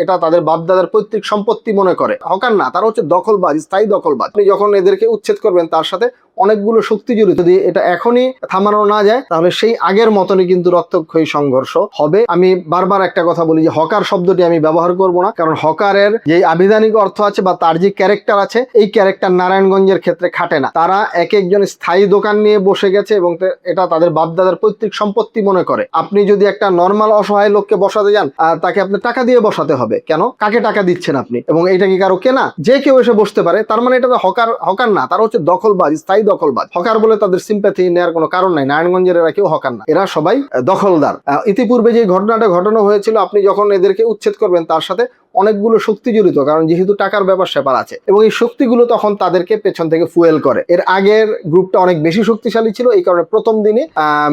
এটা তাদের বাপদাদার পৈতৃক সম্পত্তি মনে করে। হকার না, তারা হচ্ছে দখলবাজ, স্থায়ী দখলবাজ। আপনি যখন এদেরকে উচ্ছেদ করবেন তার সাথে অনেকগুলো শক্তি জড়িত। যদি এটা এখনই থামানো না যায় তাহলে সেই আগের মতনই কিন্তু রক্তক্ষয়ী সংঘর্ষ হবে। আমি বারবার একটা কথা বলি যে হকার শব্দটি আমি ব্যবহার করব না, কারণ হকারের যে আবিধানিক অর্থ আছে বা তার যে ক্যারেক্টার আছে, এই ক্যারেক্টার নারায়ণগঞ্জের ক্ষেত্রে খাটে না। তারা এক একজন স্থায়ী দোকান নিয়ে বসে গেছে এবং এটা তাদের বাপদাদার পৈতৃক সম্পত্তি মনে করে। আপনি যদি একটা নর্মাল অসহায় লোককে বসাতে যান, তাকে আপনি টাকা দিয়ে বসাতে হবে। কেন? কাকে টাকা দিচ্ছেন আপনি? এবং এটা কি কারো কেনা? যে কেউ এসে বসতে পারে। তার মানে এটা তো হকার না, তারা হচ্ছে দখলবাজ, স্থায়ী দখলবাজ। হকার বলে তাদের সিম্প্যাথি নেওয়ার কোনো কারণ নাই। নারায়ণগঞ্জের এরা কেউ হকার না, এরা সবাই দখলদার। ইতিপূর্বে যে ঘটনাটা ঘটানো হয়েছিল, আপনি যখন এদেরকে উচ্ছেদ করবেন তার সাথে অনেকগুলো শক্তি জড়িত, কারণ যেহেতু টাকার ব্যাপার স্যাপার আছে, এবং এই শক্তিগুলো তখন তাদেরকে পেছন থেকে ফুয়েল করে। এর আগের গ্রুপটা অনেক বেশি শক্তিশালী ছিল, এই কারণে প্রথম দিনই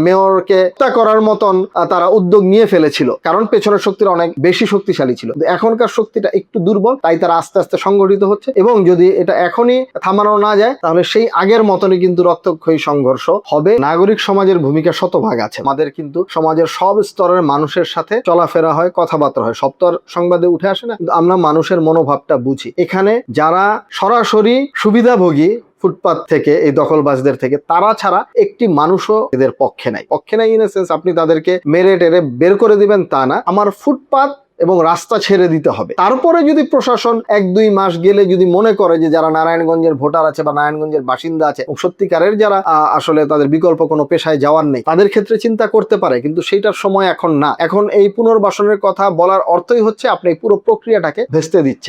মেয়রকে হত্যা করার মতন তারা উদ্যোগ নিয়ে ফেলেছিল, কারণ পেছনের শক্তিটা অনেক বেশি শক্তিশালী ছিল। এখনকার শক্তিটা একটু দুর্বল, তাই তারা আস্তে আস্তে সংগঠিত হচ্ছে, এবং যদি এটা এখনই থামানো না যায় তাহলে সেই আগের মতনই কিন্তু রক্তক্ষয়ী সংঘর্ষ হবে। নাগরিক সমাজের ভূমিকা শতভাগ আছে। আমাদের কিন্তু সমাজের সব স্তরের মানুষের সাথে চলাফেরা হয়, কথাবার্তা হয়, সব তো আর সংবাদে উঠে আসে না, কিন্তু আমরা মানুষের মনোভাবটা বুঝি। এখানে যারা সরাসরি সুবিধাভোগী ফুটপাত থেকে, এই দখলবাজদের থেকে, তারা ছাড়া একটি মানুষও এদের পক্ষে নাই। ইন এ সেন্স আপনি তাদেরকে মেরে টেরে বের করে দিবেন তা না, আমার ফুটপাত এবং রাস্তা ছেড়ে দিতে হবে। তারপরে যদি প্রশাসন 1-2 মাস গেলে যদি মনে করে যে যারা নারায়ণগঞ্জের ভোটার আছে বা নারায়ণগঞ্জের বাসিন্দা আছে এবং সত্যিকারের যারা আসলে তাদের বিকল্প কোনো পেশায় যাওয়ার নেই, তাদের ক্ষেত্রে চিন্তা করতে পারে, কিন্তু সেইটার সময় এখন না। এখন এই পুনর্বাসনের কথা বলার অর্থই হচ্ছে আপনি পুরো প্রক্রিয়াটাকে ভেস্তে দিচ্ছেন।